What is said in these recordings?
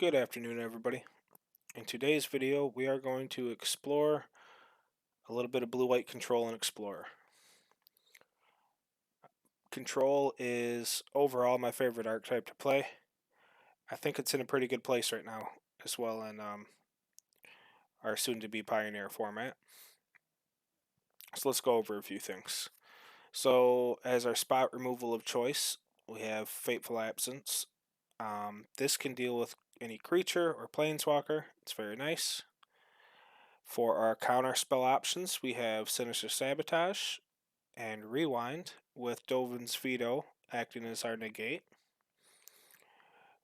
Good afternoon, everybody. In today's video, we are going to explore a little bit of blue-white control in Explorer. Control is overall my favorite archetype to play. I think it's in a pretty good place right now, as well in our soon-to-be Pioneer format. So let's go over a few things. So as our spot removal of choice, we have Fateful Absence. This can deal with any creature or planeswalker. It's very nice. For our counter spell options, we have Sinister Sabotage and Rewind, with Dovin's Veto acting as our negate.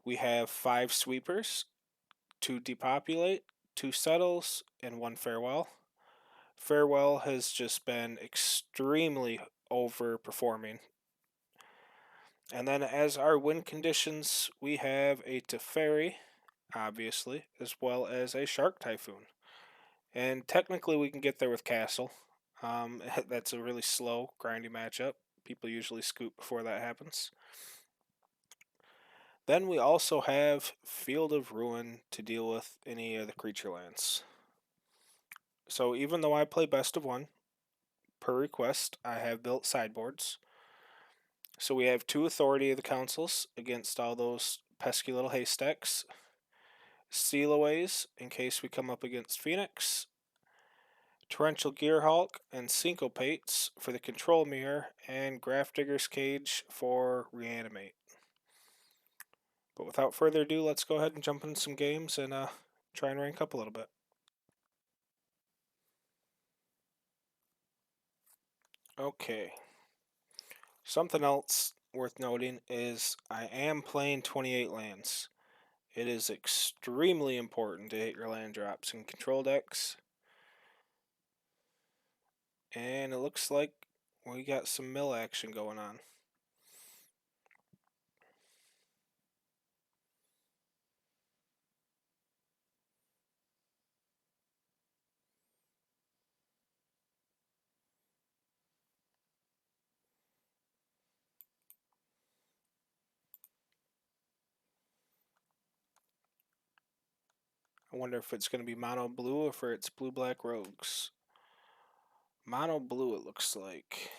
We have 5 sweepers, 2 depopulate, 2 settles, and 1 farewell. Farewell has just been extremely overperforming. And then as our win conditions, we have a Teferi, obviously, as well as a Shark Typhoon. And technically we can get there with Castle. That's a really slow, grindy matchup. People usually scoop before that happens. Then we also have Field of Ruin to deal with any of the creature lands. So even though I play best of one, per request, I have built sideboards. So we have 2 Authority of the Councils against all those pesky little haystacks. Sealaways in case we come up against Phoenix. Torrential Gearhulk and Syncopates for the Control Mirror, and Grafdigger's Cage for Reanimate. But without further ado, let's go ahead and jump into some games and try and rank up a little bit. Okay. Something else worth noting is I am playing 28 lands. It is extremely important to hit your land drops in control decks. And it looks like we got some mill action going on. I wonder if it's going to be mono blue or if it's blue black rogues. Mono blue, it looks like.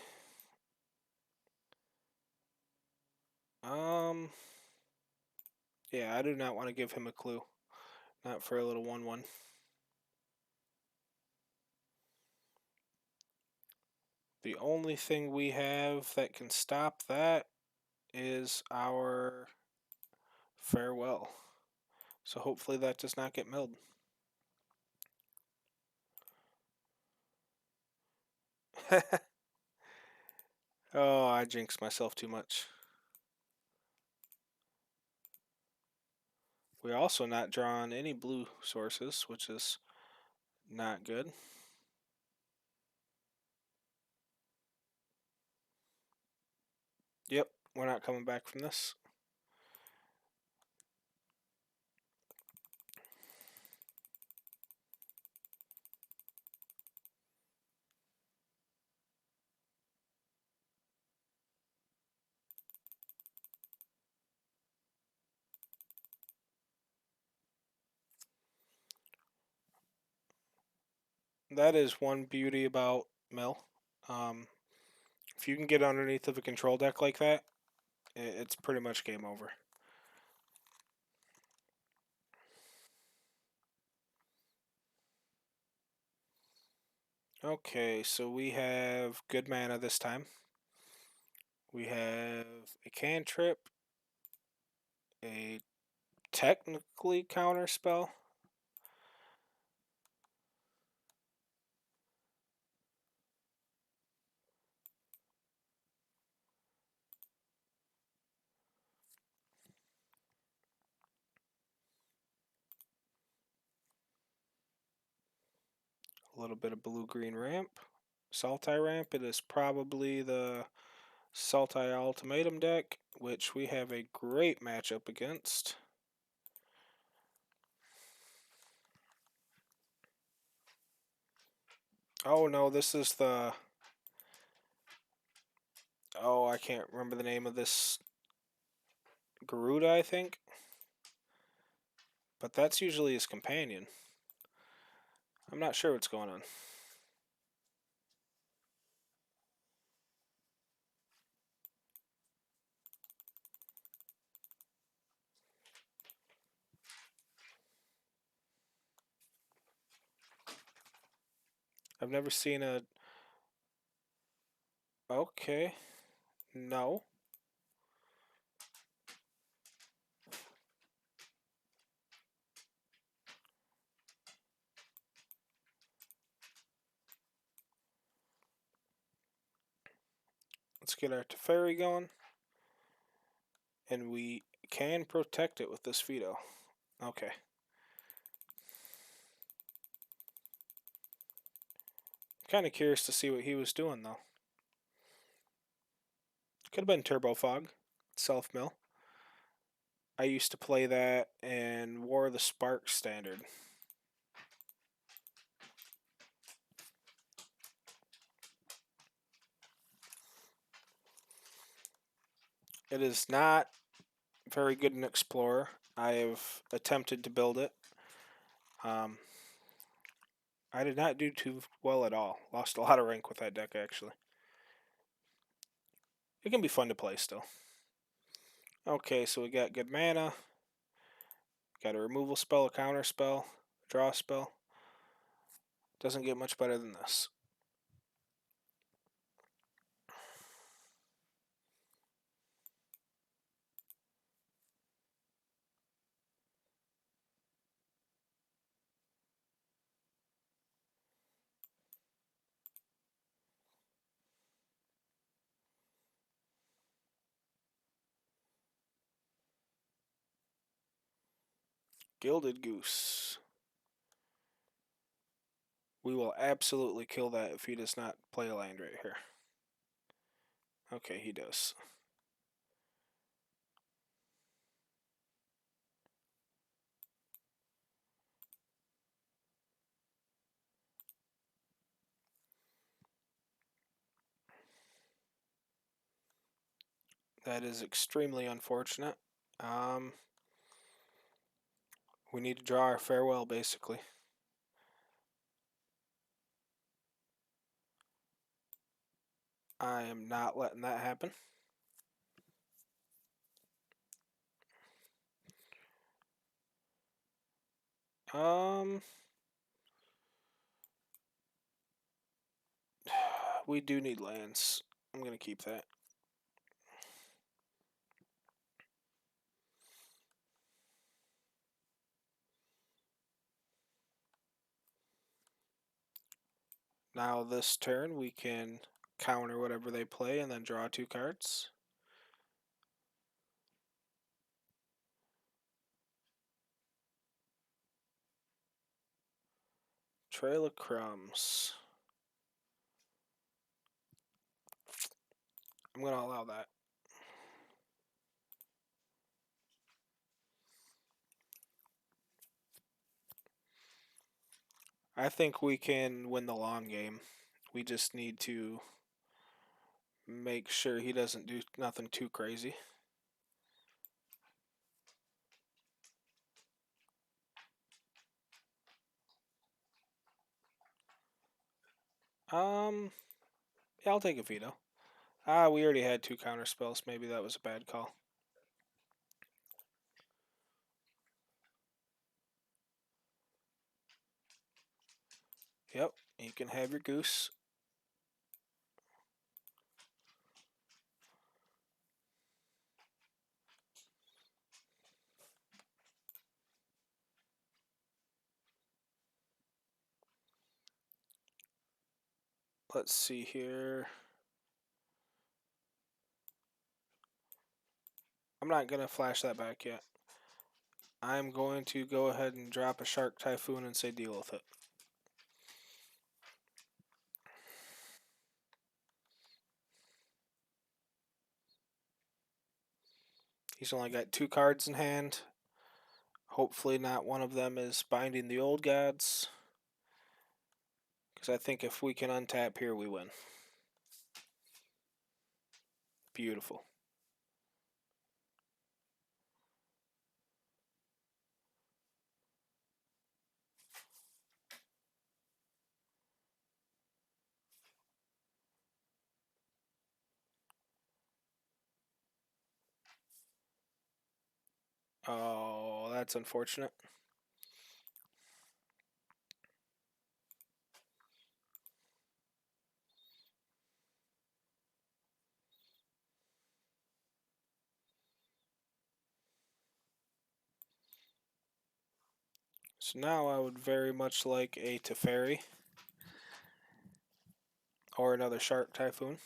Yeah, I do not want to give him a clue. Not for a little 1/1. The only thing we have that can stop that is our farewell. So hopefully that does not get milled. Oh, I jinxed myself too much. We're also not drawing any blue sources, which is not good. Yep, we're not coming back from this. That is one beauty about mill. If you can get underneath of a control deck like that, it's pretty much game over. Okay, so we have good mana this time. We have a cantrip, a technically counter spell, a little bit of blue-green ramp, Sultai ramp. It is probably the Sultai Ultimatum deck, which we have a great matchup against. Oh no, this is the... Oh, I can't remember the name of this. Garuda, I think? But that's usually his companion. I'm not sure what's going on. I've never seen a... Okay. No. Let's get our Teferi going. And we can protect it with this veto. Okay. Kind of curious to see what he was doing, though. Could have been Turbo Fog. Self-mill. I used to play that in War of the Spark Standard. It is not very good in Explorer. I have attempted to build it. I did not do too well at all. Lost a lot of rank with that deck, actually. It can be fun to play still. Okay, so we got good mana. Got a removal spell, a counter spell, a draw spell. Doesn't get much better than this. Gilded Goose. We will absolutely kill that if he does not play a land right here. Okay, he does. That is extremely unfortunate. We need to draw our farewell, basically. I am not letting that happen. We do need lands. I'm going to keep that. Now this turn we can counter whatever they play and then draw 2 cards. Trail of Crumbs. I'm going to allow that. I think we can win the long game. We just need to make sure he doesn't do nothing too crazy. Yeah, I'll take a veto. We already had 2 counter spells. Maybe that was a bad call. Yep, you can have your goose. Let's see here. I'm not going to flash that back yet. I'm going to go ahead and drop a Shark Typhoon and say deal with it. He's only got 2 cards in hand. Hopefully not one of them is Binding the Old Gods. Because I think if we can untap here, we win. Beautiful. Oh, that's unfortunate. So now I would very much like a Teferi or another Shark Typhoon.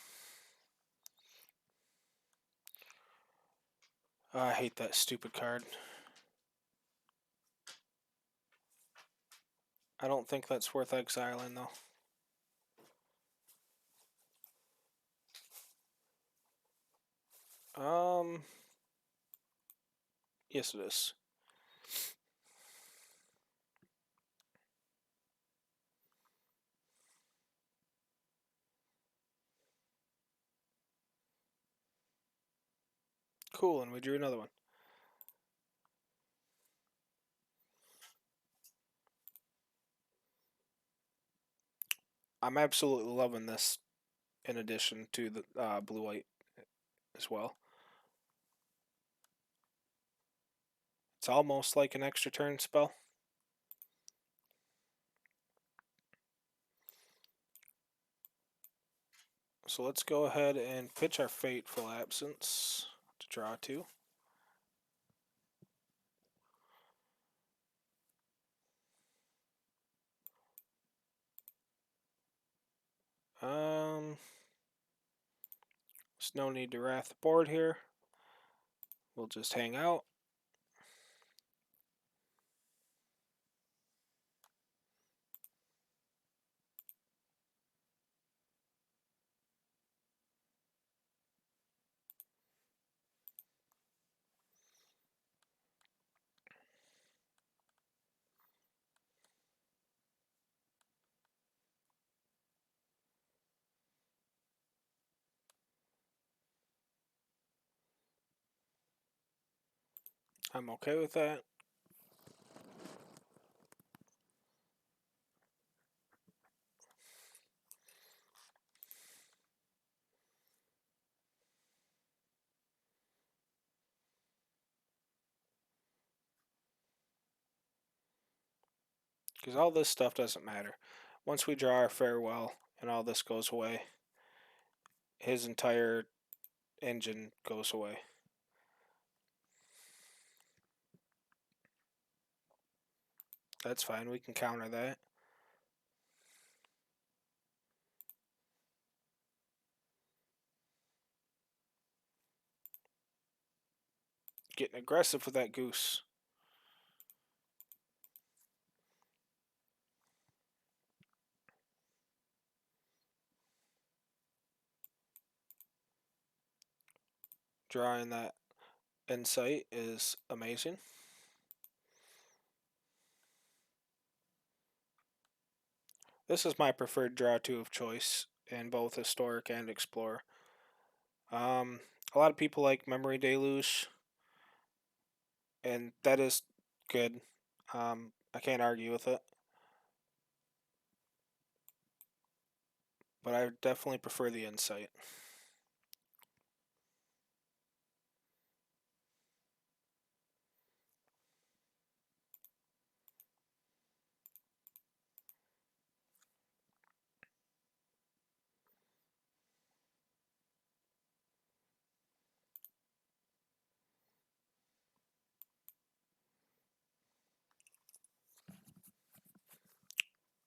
I hate that stupid card. I don't think that's worth exiling though. Yes it is. Cool, and we drew another one. I'm absolutely loving this in addition to the blue-white as well. It's almost like an extra turn spell. So let's go ahead and pitch our Fateful Absence to draw 2. There's no need to wrath the board here. We'll just hang out. I'm okay with that. Because all this stuff doesn't matter. Once we draw our farewell and all this goes away, his entire engine goes away. That's fine, we can counter that. Getting aggressive with that goose. Drawing that insight is amazing. This is my preferred draw 2 of choice in both Historic and Explorer. A lot of people like Memory Deluge, and that is good. I can't argue with it. But I definitely prefer the insight.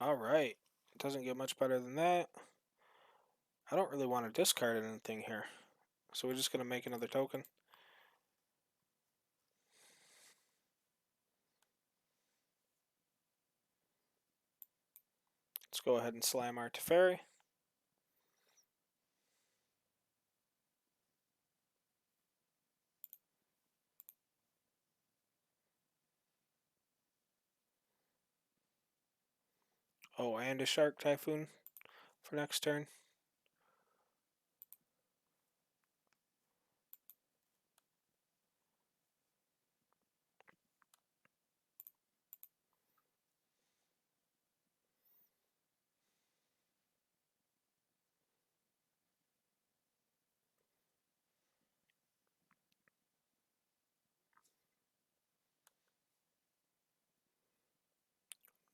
Alright. It doesn't get much better than that. I don't really want to discard anything here. So we're just going to make another token. Let's go ahead and slam our Teferi. Oh, and a Shark Typhoon for next turn.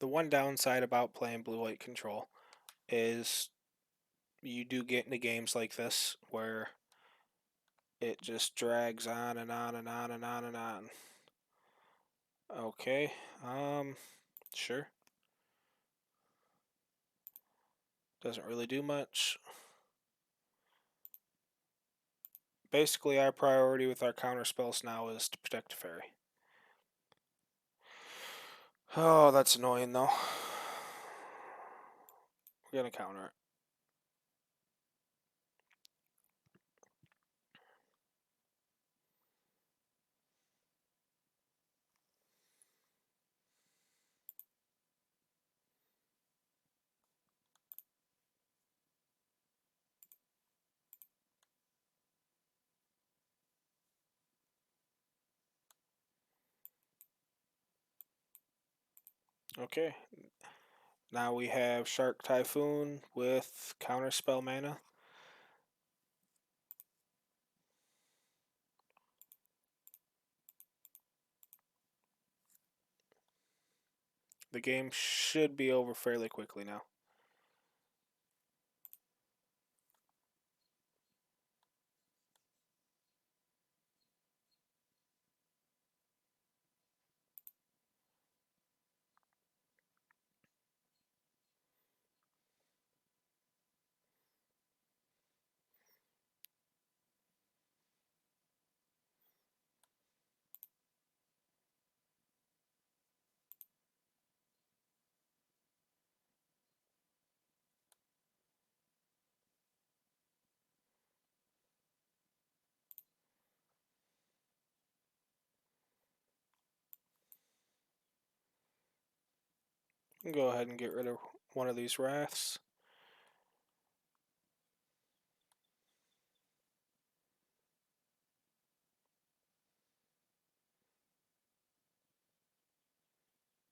The one downside about playing blue-white control is you do get into games like this where it just drags on and on and on and on and on. Okay, sure. Doesn't really do much. Basically, our priority with our counter spells now is to protect a fairy. Oh, that's annoying though. We're gonna counter it. Okay. Now we have Shark Typhoon with counterspell mana. The game should be over fairly quickly now. Go ahead and get rid of one of these Wraths.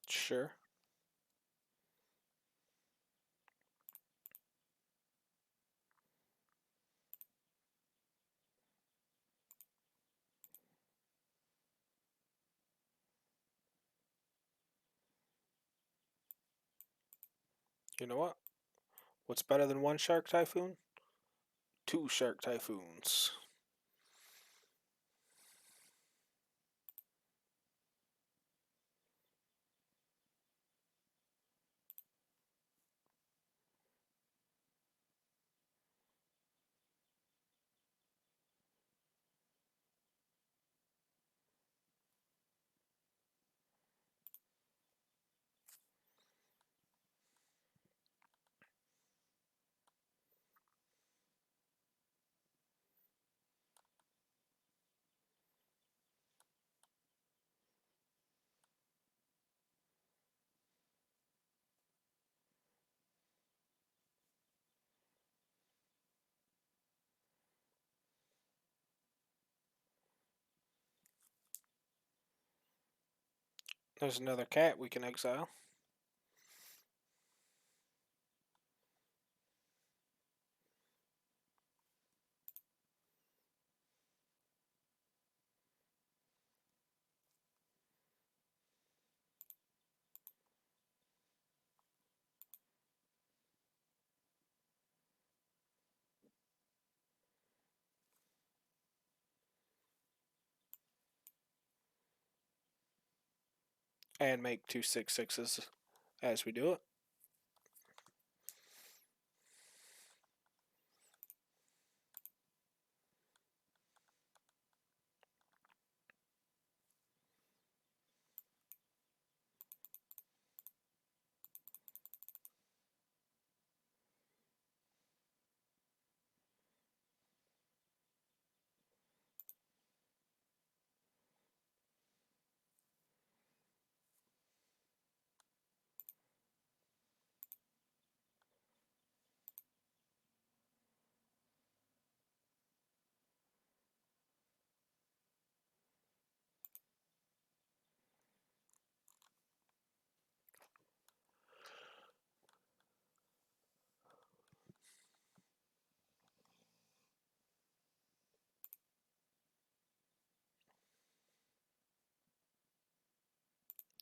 Sure. You know what? What's better than one Shark Typhoon? Two Shark Typhoons. There's another cat we can exile. And make 2/6/6s as we do it.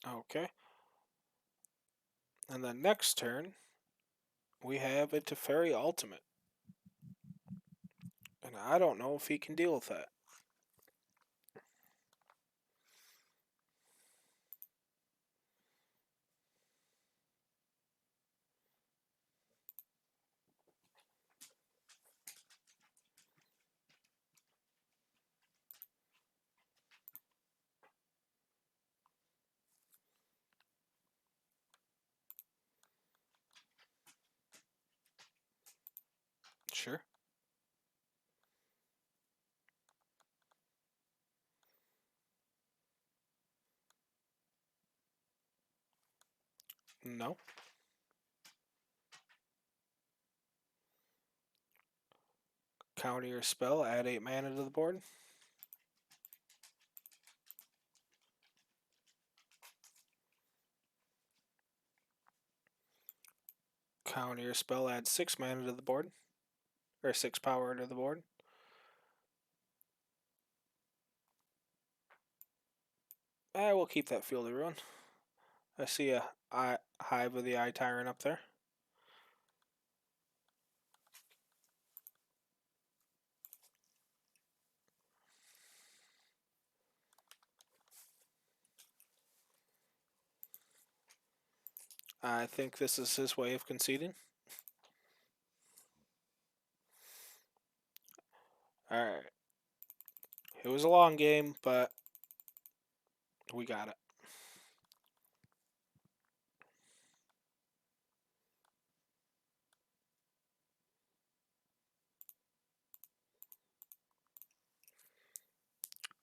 Okay. And then next turn, we have a Teferi Ultimate. And I don't know if he can deal with that. Sure. No. Counter your spell, add 8 mana to the board. Counter your spell, add 6 mana to the board. Or 6 power to the board. I will keep that Field of Ruin. I see a Hive of the Eye Tyrant up there. I think this is his way of conceding. Alright. It was a long game, but we got it.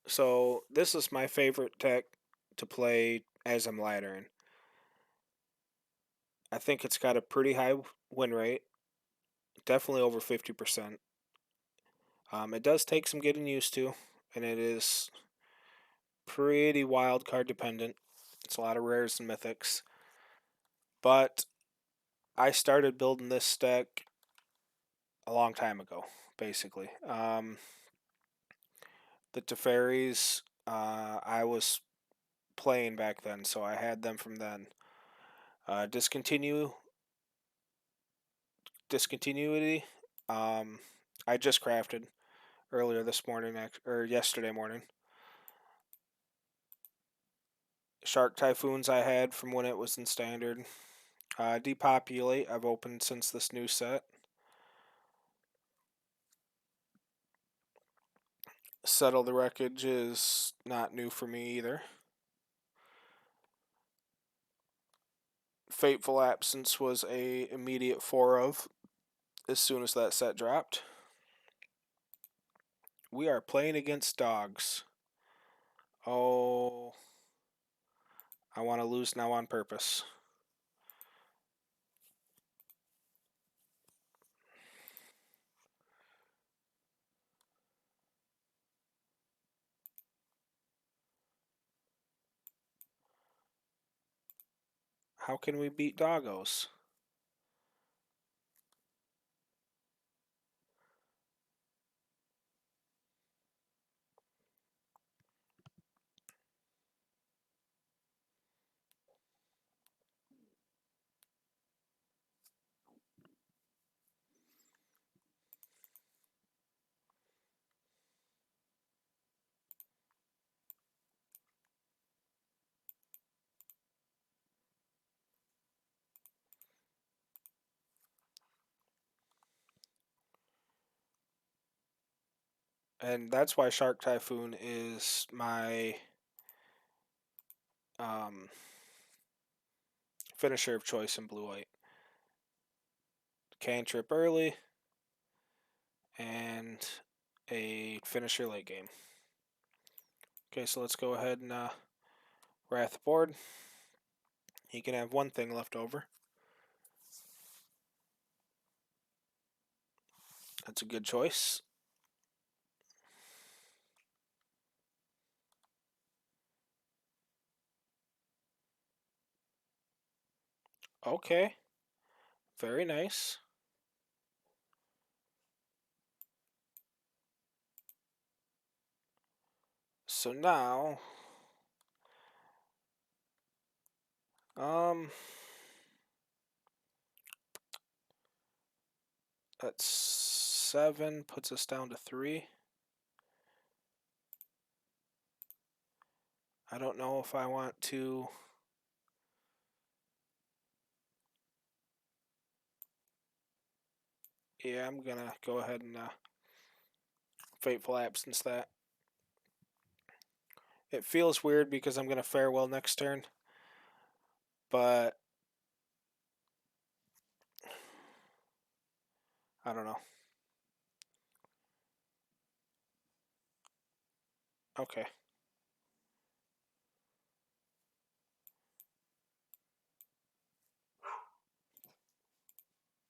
So this is my favorite deck to play as I'm laddering. I think it's got a pretty high win rate, definitely over 50%. It does take some getting used to, and it is pretty wild card dependent. It's a lot of rares and mythics. But I started building this deck a long time ago, basically. The Teferis, I was playing back then, so I had them from then. Discontinuity. I just crafted earlier this morning, or yesterday morning. Shark Typhoons I had from when it was in Standard. Depopulate I've opened since this new set. Settle the Wreckage is not new for me either. Fateful Absence was a immediate 4 of as soon as that set dropped. We are playing against dogs. Oh, I want to lose now on purpose. How can we beat doggos? And that's why Shark Typhoon is my finisher of choice in blue-white. Cantrip early, and a finisher late game. Okay, so let's go ahead and wrath the board. He can have one thing left over. That's a good choice. Okay. Very nice. So now, um, That's 7, puts us down to 3. I don't know if I want to... Yeah, I'm gonna go ahead and Fateful Absence that. It feels weird because I'm gonna Farewell next turn, but I don't know. Okay.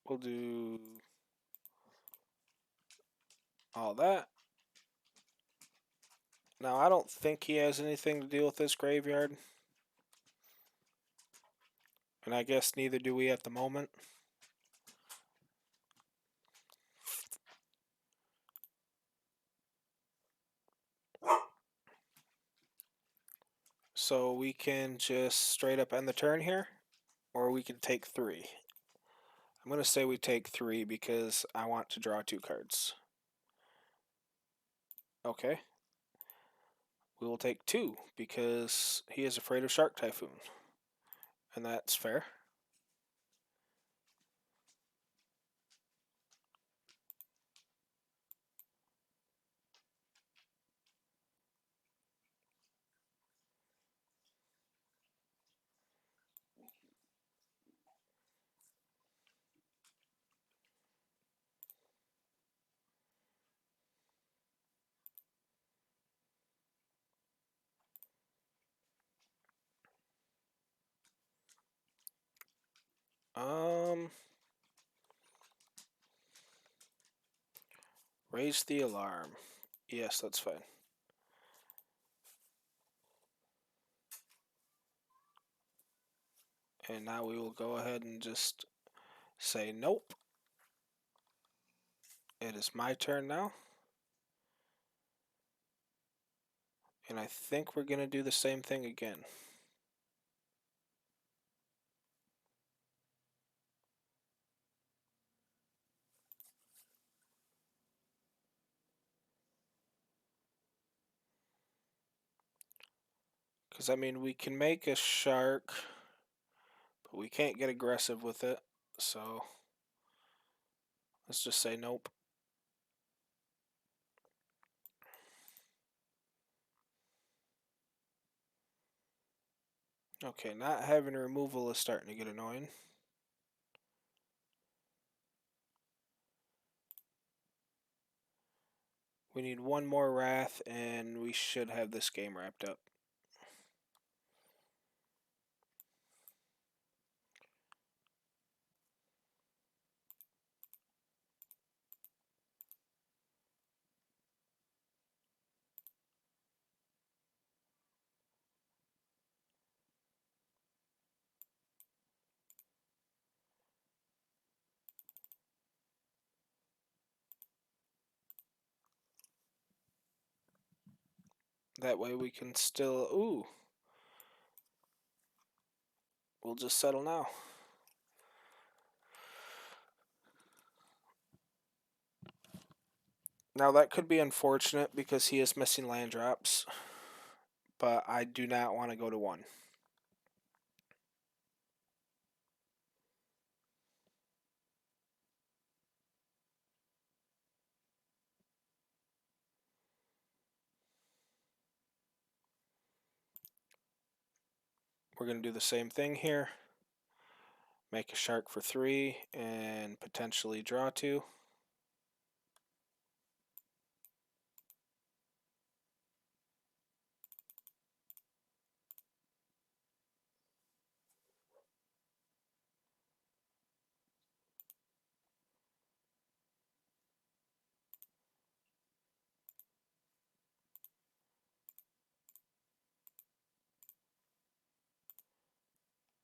We'll do all that. Now, I don't think he has anything to deal with this graveyard. And I guess neither do we at the moment. So we can just straight up end the turn here, or we can take 3. I'm going to say we take 3 because I want to draw 2 cards. Okay. We will take 2 because he is afraid of Shark Typhoon. And that's fair. Raise the alarm. Yes, that's fine. And now we will go ahead and just say nope. It is my turn now. And I think we're going to do the same thing again. Because, I mean, we can make a shark, but we can't get aggressive with it. So, let's just say nope. Okay, not having removal is starting to get annoying. We need one more Wrath, and we should have this game wrapped up. That way we can still... Ooh. We'll just settle now. Now that could be unfortunate because he is missing land drops, but I do not want to go to 1. We're going to do the same thing here. Make a shark for 3 and potentially draw 2.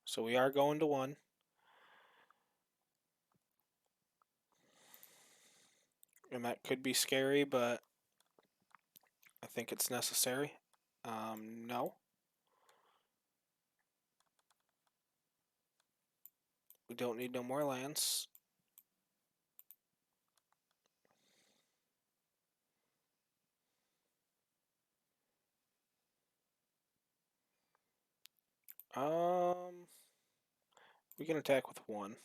So we are going to 1. And that could be scary, but I think it's necessary. No. We don't need no more lands. We can attack with 1.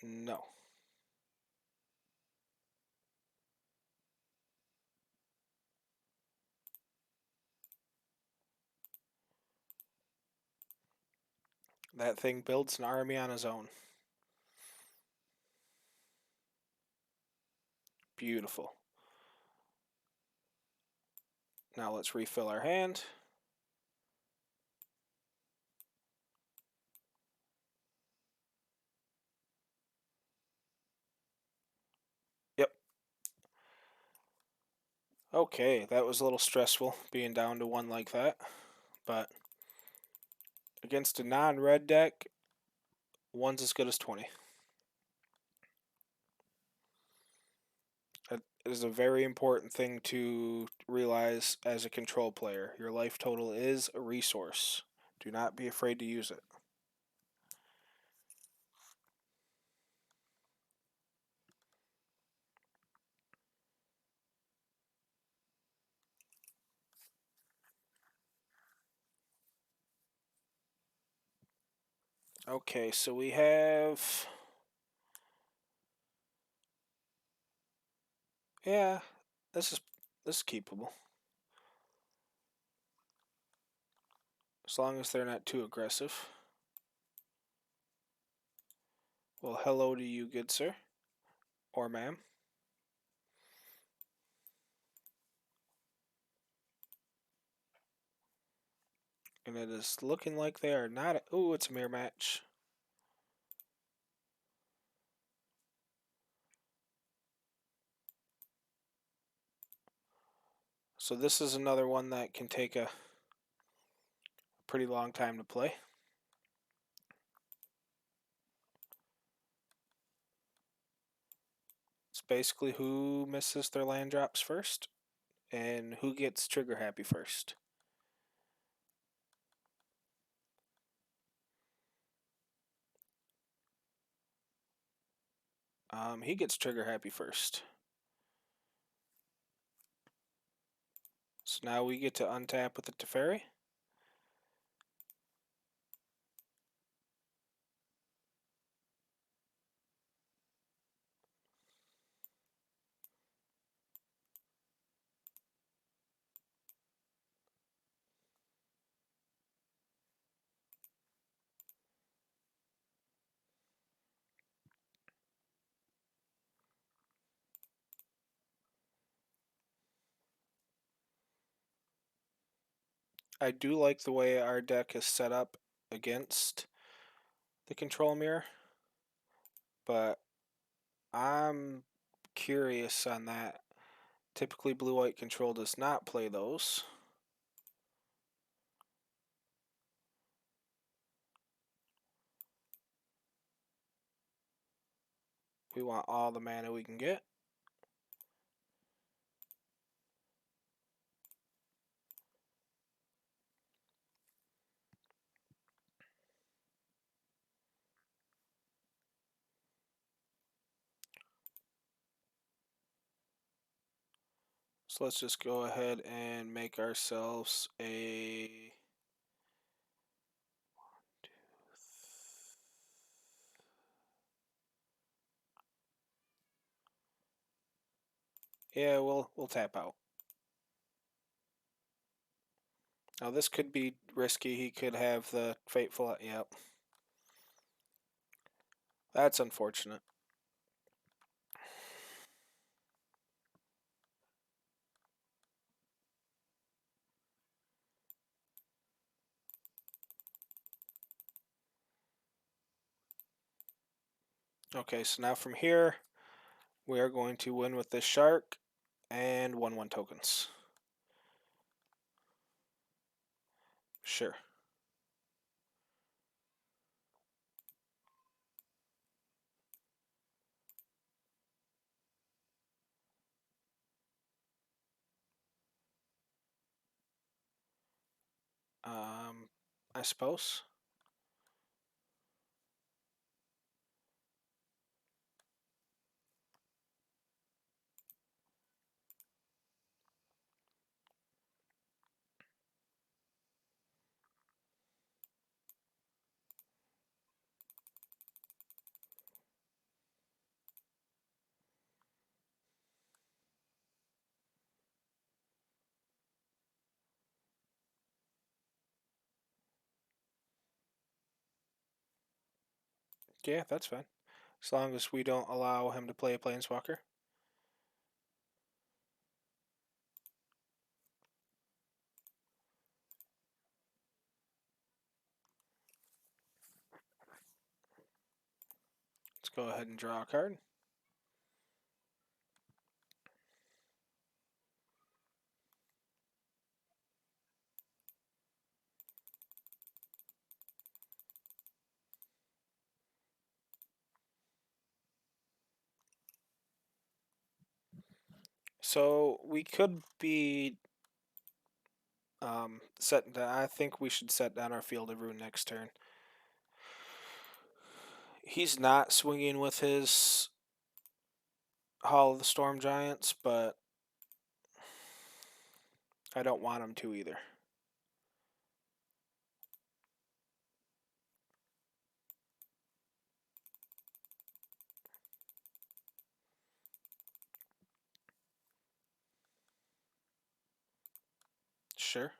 No. That thing builds an army on his own. Beautiful. Now let's refill our hand. Yep. Okay, that was a little stressful being down to 1 like that, but against a non-red deck, 1's as good as 20. It is a very important thing to realize as a control player. Your life total is a resource. Do not be afraid to use it. Okay, so we have... Yeah, this is keepable. As long as they're not too aggressive. Well, hello to you, good sir. Or ma'am. And it is looking like they are not... Ooh, it's a mirror match. So this is another one that can take a pretty long time to play. It's basically who misses their land drops first and who gets trigger happy first. He gets trigger happy first. So now we get to untap with the Teferi. I do like the way our deck is set up against the control mirror, but I'm curious on that. Typically blue-white control does not play those. We want all the mana we can get. So let's just go ahead and make ourselves a... Yeah, we'll tap out. Now this could be risky. He could have the Fateful... Yep. That's unfortunate. Okay, so now from here, we are going to win with this shark and 1/1 tokens. Sure. I suppose. Yeah, that's fine. As long as we don't allow him to play a Planeswalker. Let's go ahead and draw a card. So we could be setting down. I think we should set down our Field of Ruin next turn. He's not swinging with his Hall of the Storm Giants, but I don't want him to either. Sure.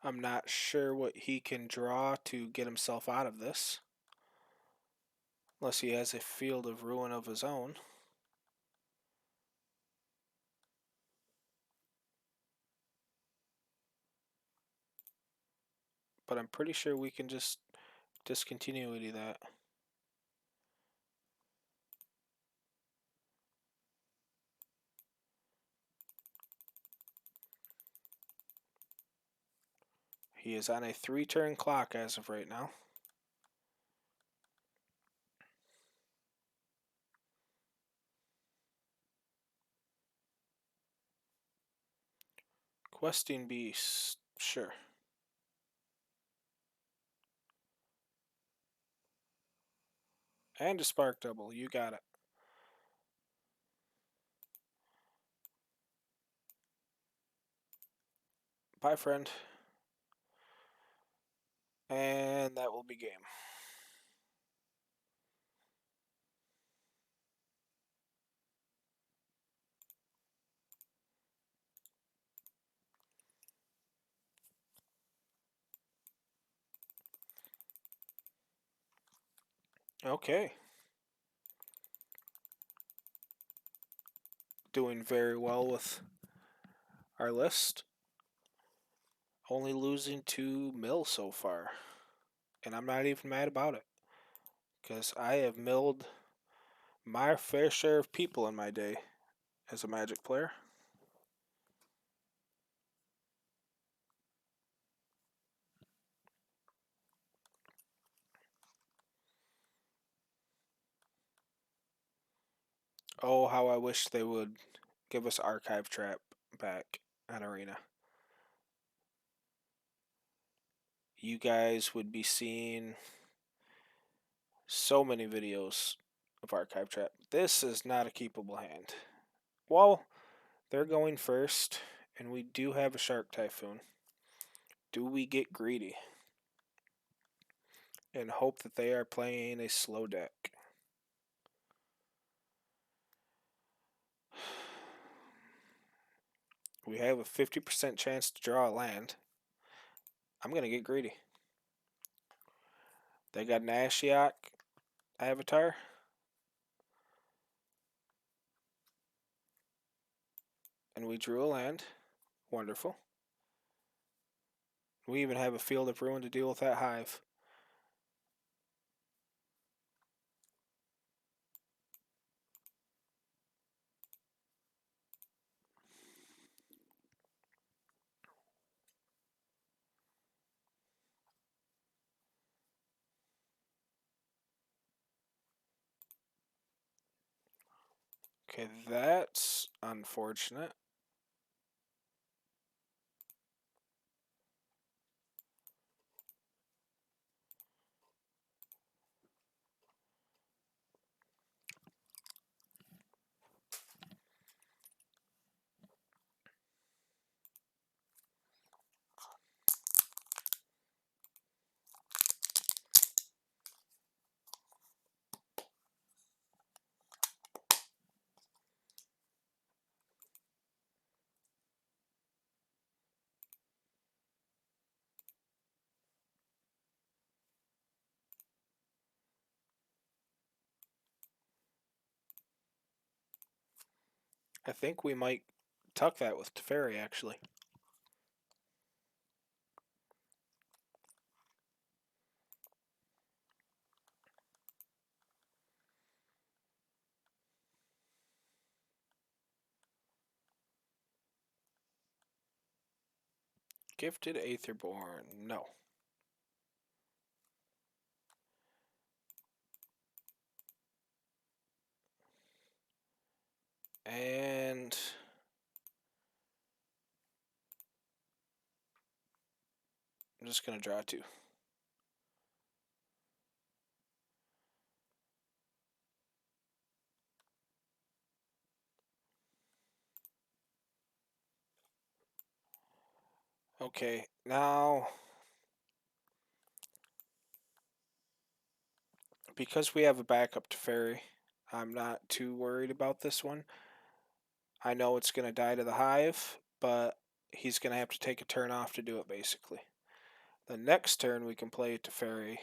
I'm not sure what he can draw to get himself out of this. Unless he has a Field of Ruin of his own. But I'm pretty sure we can just discontinuity that. He is on a 3-turn clock as of right now. Questing Beast, sure. And a Spark Double, you got it. Bye, friend. And that will be game. Okay. Doing very well with our list. Only losing to Mill so far. And I'm not even mad about it. Because I have milled my fair share of people in my day as a Magic player. Oh, how I wish they would give us Archive Trap back on Arena. You guys would be seeing so many videos of Archive Trap. This is not a keepable hand. Well, they're going first, and we do have a Shark Typhoon. Do we get greedy and hope that they are playing a slow deck? We have a 50% chance to draw a land. I'm going to get greedy. They got an Ashiok Avatar. And we drew a land. Wonderful. We even have a Field of Ruin to deal with that Hive. Okay, that's unfortunate. I think we might tuck that with Teferi, actually. Gifted Aetherborn. No. And I'm just going to draw 2. Okay, now because we have a backup Teferi, I'm not too worried about this one. I know it's going to die to the Hive, but he's going to have to take a turn off to do it, basically. The next turn, we can play Teferi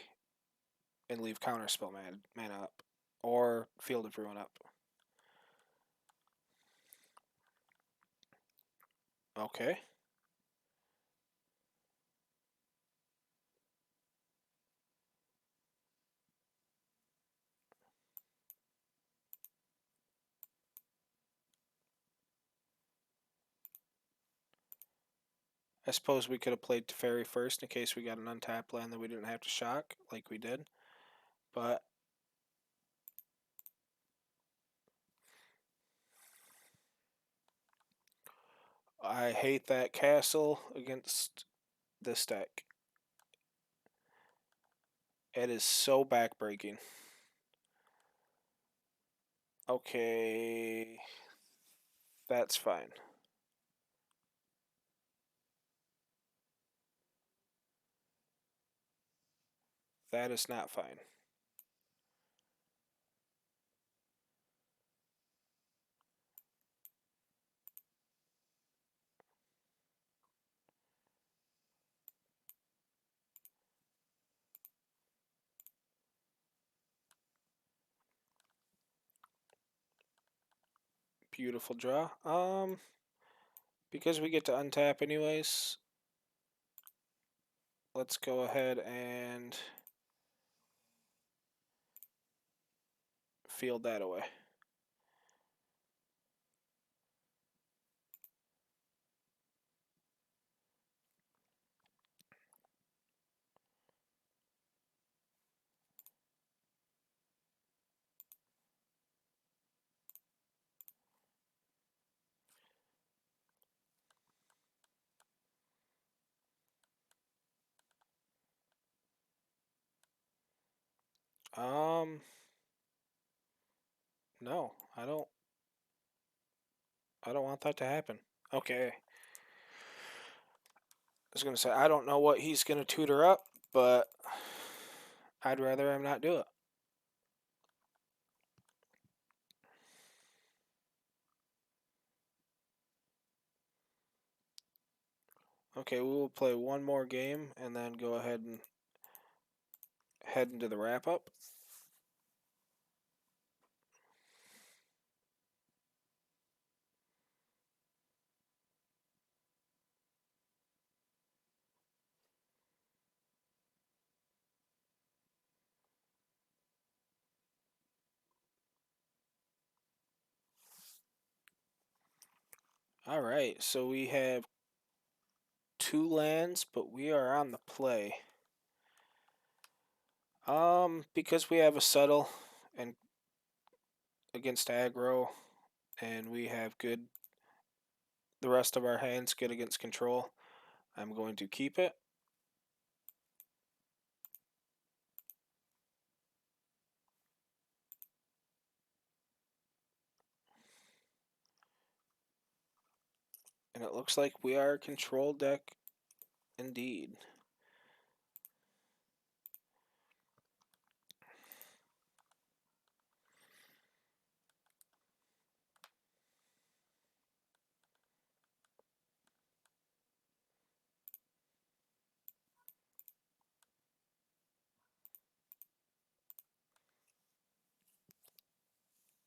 and leave Counterspell mana up, or Field of Ruin up. Okay. I suppose we could have played Teferi first in case we got an untapped land that we didn't have to shock, like we did. But I hate that castle against this deck. It is so backbreaking. Okay. That's fine. That is not fine. Beautiful draw. Because we get to untap anyways, let's go ahead and field that away. No, I don't want that to happen. Okay. I was gonna say I don't know what he's gonna tutor up, but I'd rather him not do it. Okay, we will play one more game and then go ahead and head into the wrap up. All right, so we have 2 lands, but we are on the play. Because we have a settle and against aggro, and we have good. The rest of our hands good against control. I'm going to keep it. And it looks like we are a control deck indeed.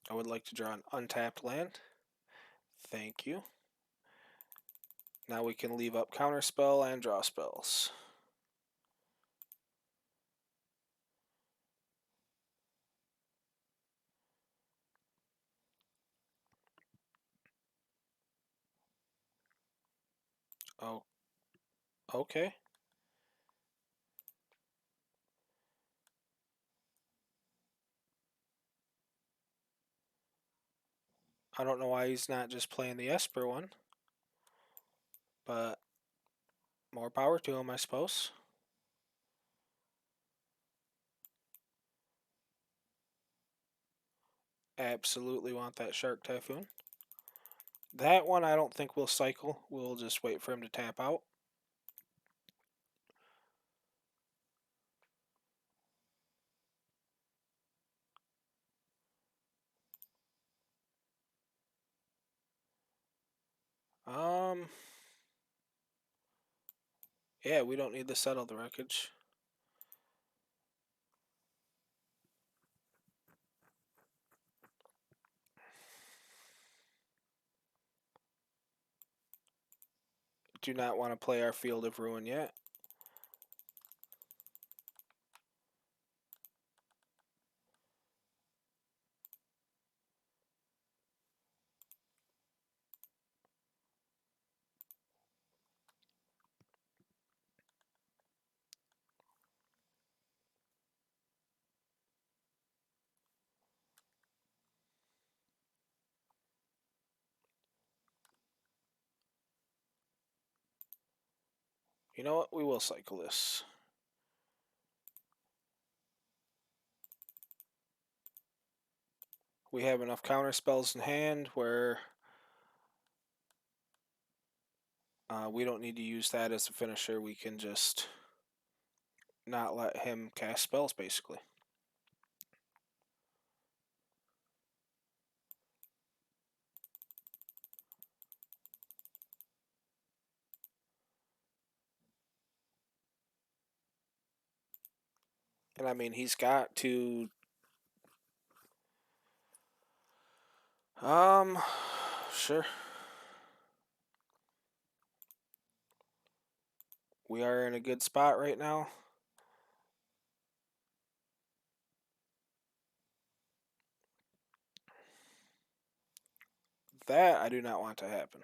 I would like to draw an untapped land. Thank you. Now we can leave up counterspell and draw spells. Oh, okay. I don't know why he's not just playing the Esper one, but more power to him, I suppose. Absolutely want that Shark Typhoon. That one I don't think we'll cycle. We'll just wait for him to tap out. Yeah, we don't need to settle the wreckage. Do not want to play our Field of Ruin yet. You know what? We will cycle this. We have enough counter spells in hand where we don't need to use that as a finisher. We can just not let him cast spells, basically. And I mean, he's got to... Sure. We are in a good spot right now. That I do not want to happen.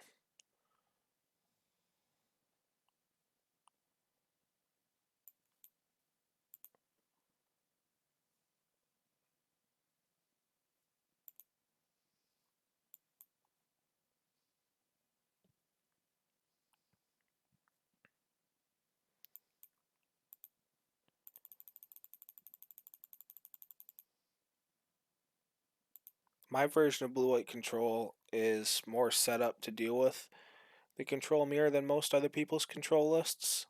My version of blue-white control is more set up to deal with the control mirror than most other people's control lists.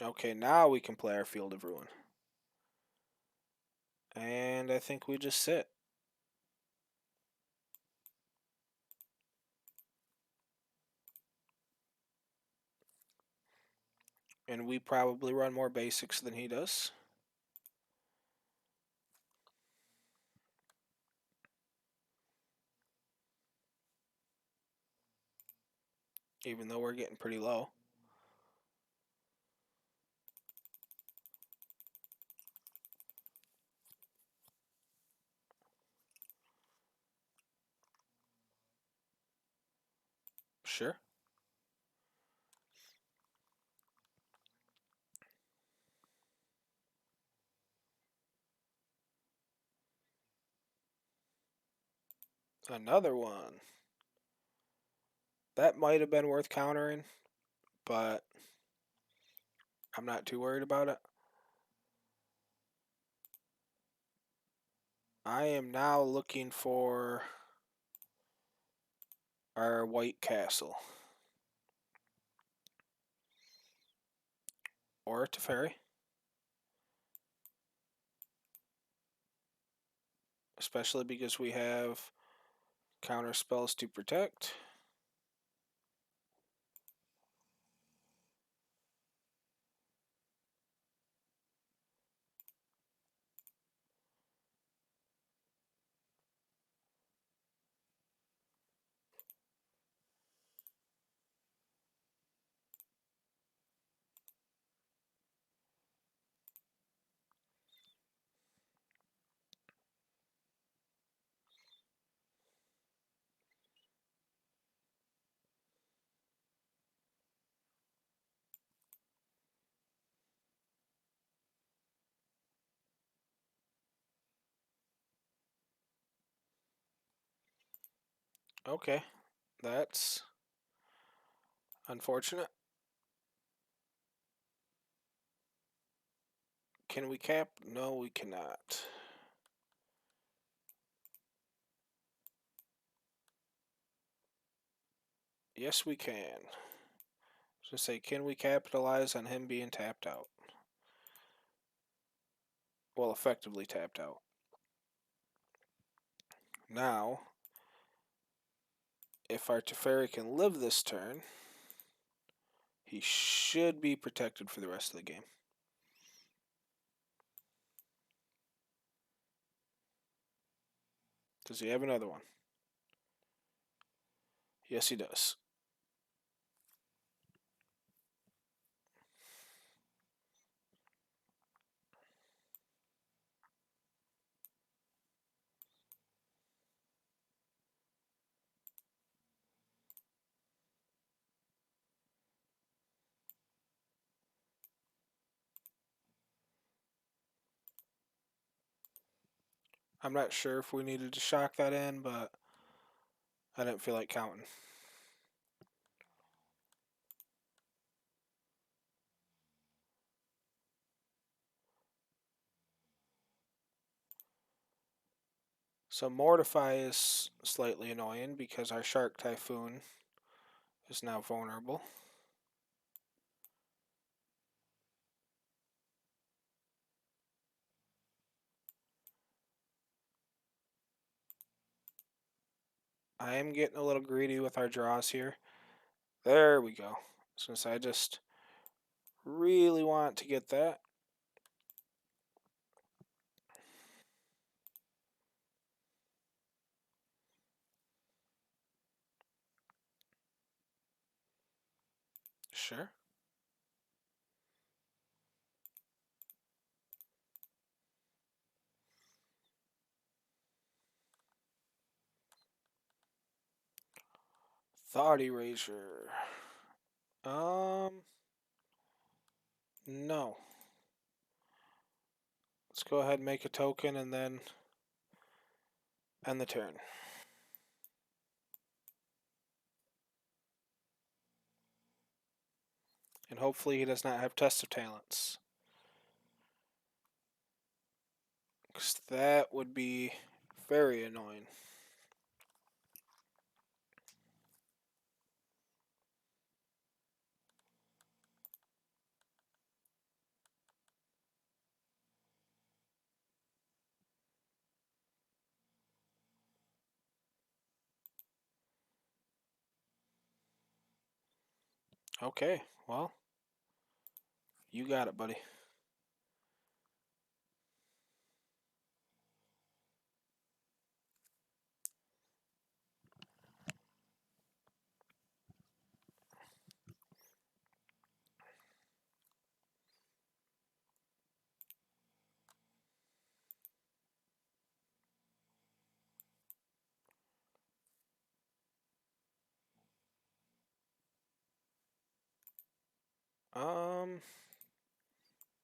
Okay, now we can play our Field of Ruin. And I think we just sit. And we probably run more basics than he does. Even though we're getting pretty low. Sure. Another one. That might have been worth countering, but I'm not too worried about it. I am now looking for our white castle. Or a Teferi. Especially because we have counter spells to protect. Okay, that's unfortunate. Can we cap? No, we cannot. Yes, we can. So say, can we capitalize on him being tapped out? Well, effectively tapped out. Now, if our Teferi can live this turn, he should be protected for the rest of the game. Does he have another one? Yes, he does. I'm not sure if we needed to shock that in, but I didn't feel like counting. So Mortify is slightly annoying because our Shark Typhoon is now vulnerable. I am getting a little greedy with our draws here. There we go. Since I just really want to get that. Sure. Thought Erasure. No. Let's go ahead and make a token and then end the turn. And hopefully he does not have Test of Talents. Because that would be very annoying. Okay, well, you got it, buddy.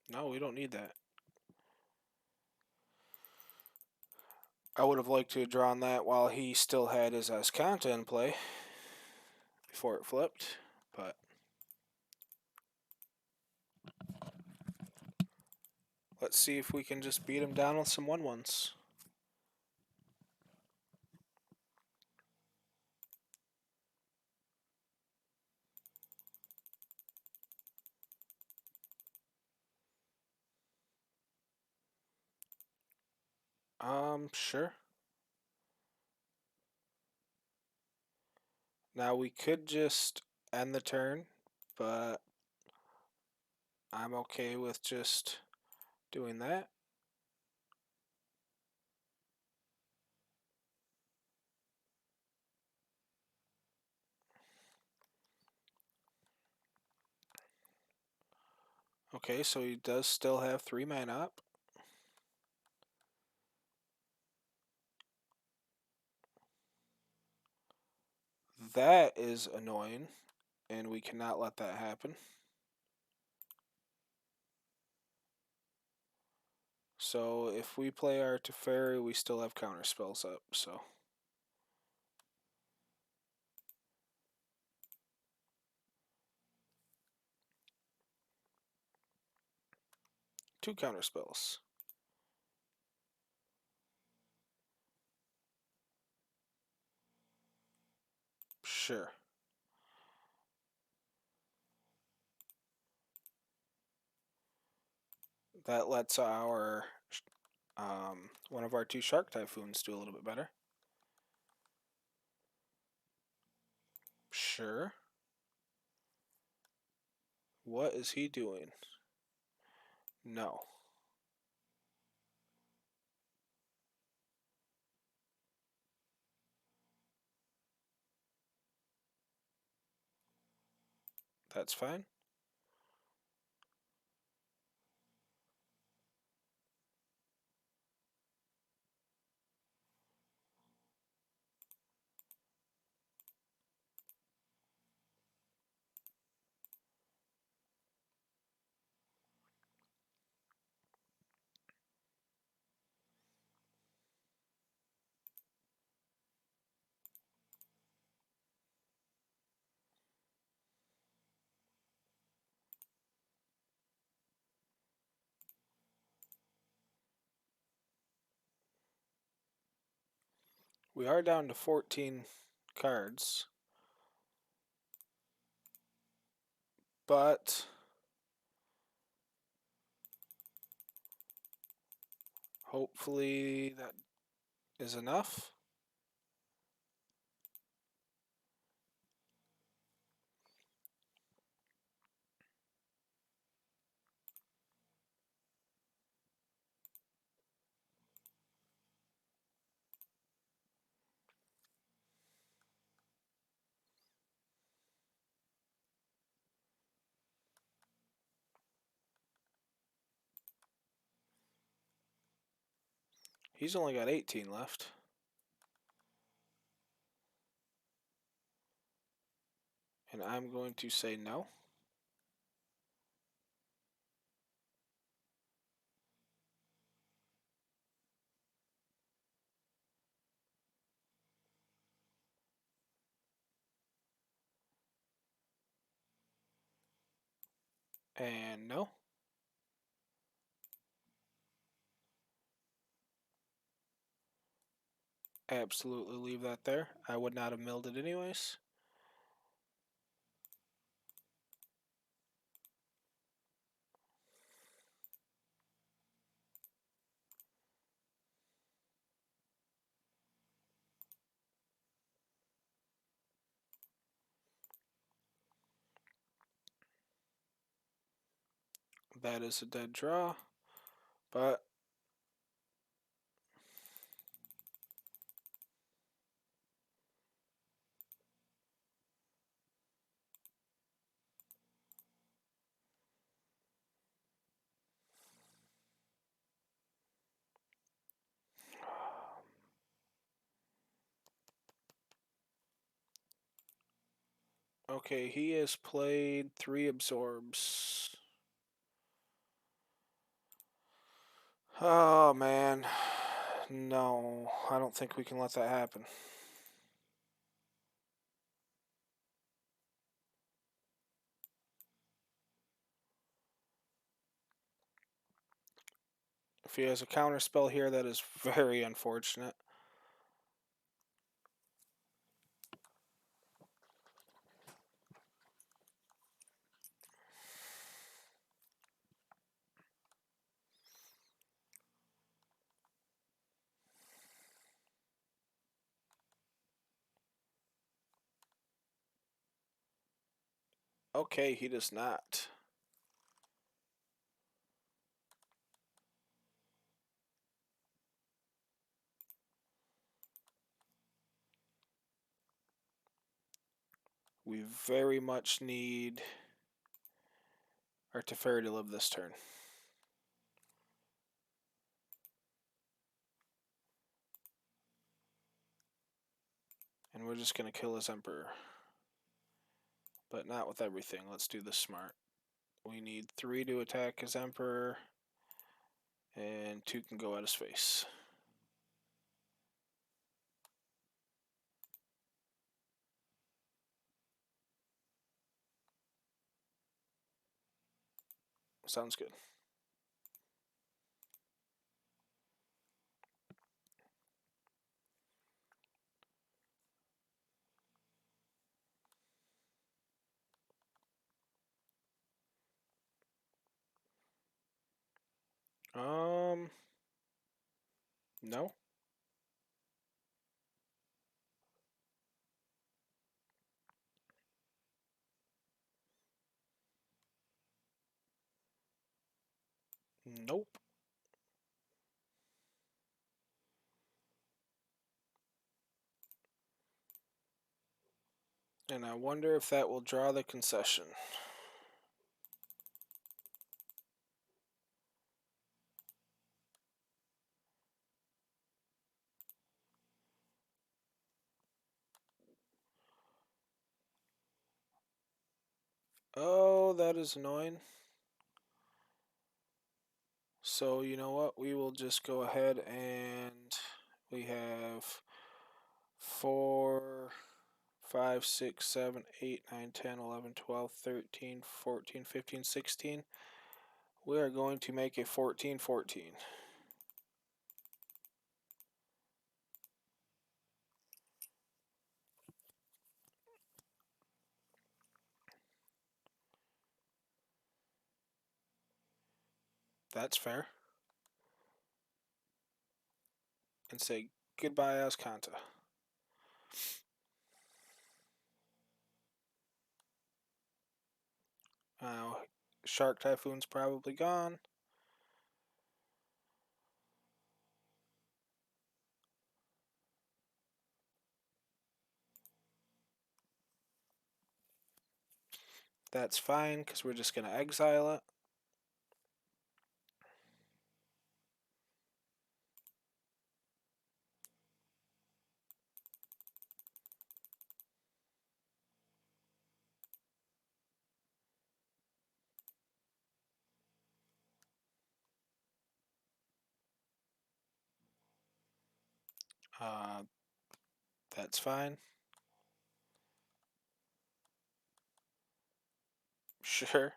No, we don't need that. I would have liked to have drawn that while he still had his Ascanta in play before it flipped, but let's see if we can just beat him down with some 1/1s. Sure. Now we could just end the turn, but I'm okay with just doing that. Okay, so he does still have 3 mana up. That is annoying, and we cannot let that happen. So if we play our Teferi, we still have counter spells up, so 2 counter spells. Sure. That lets our one of our 2 Shark Typhoons do a little bit better. Sure. What is he doing? No. That's fine. We are down to 14 cards. But hopefully that is enough. He's only got 18 left. And I'm going to say no. And no. Absolutely leave that there. I would not have milled it anyways. That is a dead draw. But okay, he has played 3 absorbs. Oh man. No, I don't think we can let that happen. If he has a counter spell here, that is very unfortunate. Okay, he does not. We very much need our Teferi to live this turn. And we're just going to kill his Emperor. But not with everything. Let's do this smart. We need 3 to attack his Emperor. And 2 can go at his face. Sounds good. No. Nope. And I wonder if that will draw the concession. Oh, that is annoying. So, you know what? We will just go ahead and we have 4, 5, 6, 7, 8, 9, 10, 11, 12, 13, 14, 15, 16. We are going to make a 14, 14. That's fair. And say goodbye, Ascanta. Now, Shark Typhoon's probably gone. That's fine, because we're just going to exile it. Uh, that's fine. Sure.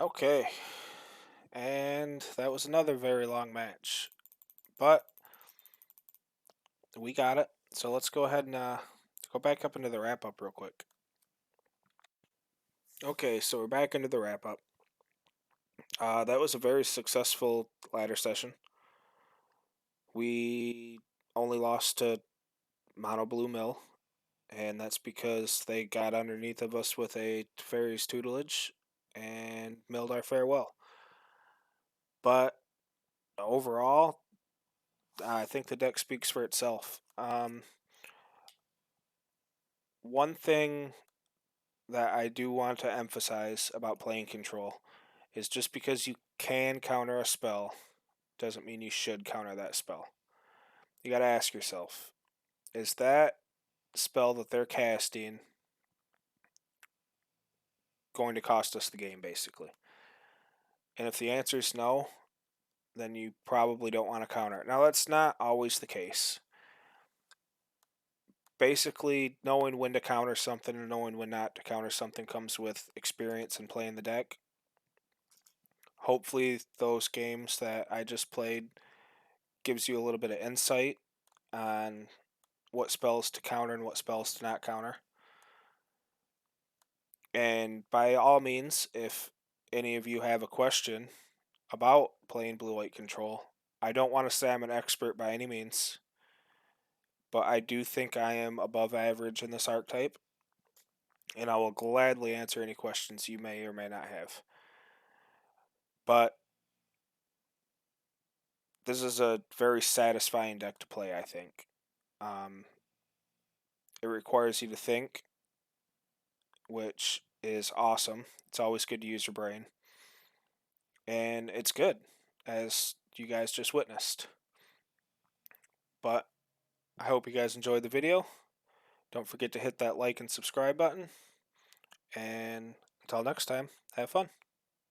Okay. And that was another very long match. But we got it. So let's go ahead and go back up into the wrap up real quick. Okay, so we're back into the wrap up. That was a very successful ladder session. We only lost to Mono Blue Mill, and that's because they got underneath of us with a Fairy's Tutelage and milled our farewell. But overall, I think the deck speaks for itself. One thing that I do want to emphasize about playing control is just because you can counter a spell doesn't mean you should counter that spell. You got to ask yourself, is that spell that they're casting going to cost us the game, basically? And if the answer is no, then you probably don't want to counter it. Now, that's not always the case. Basically, knowing when to counter something and knowing when not to counter something comes with experience in playing the deck. Hopefully, those games that I just played gives you a little bit of insight on what spells to counter and what spells to not counter. And by all means, if any of you have a question about playing blue-white control, I don't want to say I'm an expert by any means, but I do think I am above average in this archetype, and I will gladly answer any questions you may or may not have. But this is a very satisfying deck to play, I think. It requires you to think, which is awesome. It's always good to use your brain. And it's good, as you guys just witnessed. But I hope you guys enjoyed the video. Don't forget to hit that like and subscribe button. And until next time, have fun.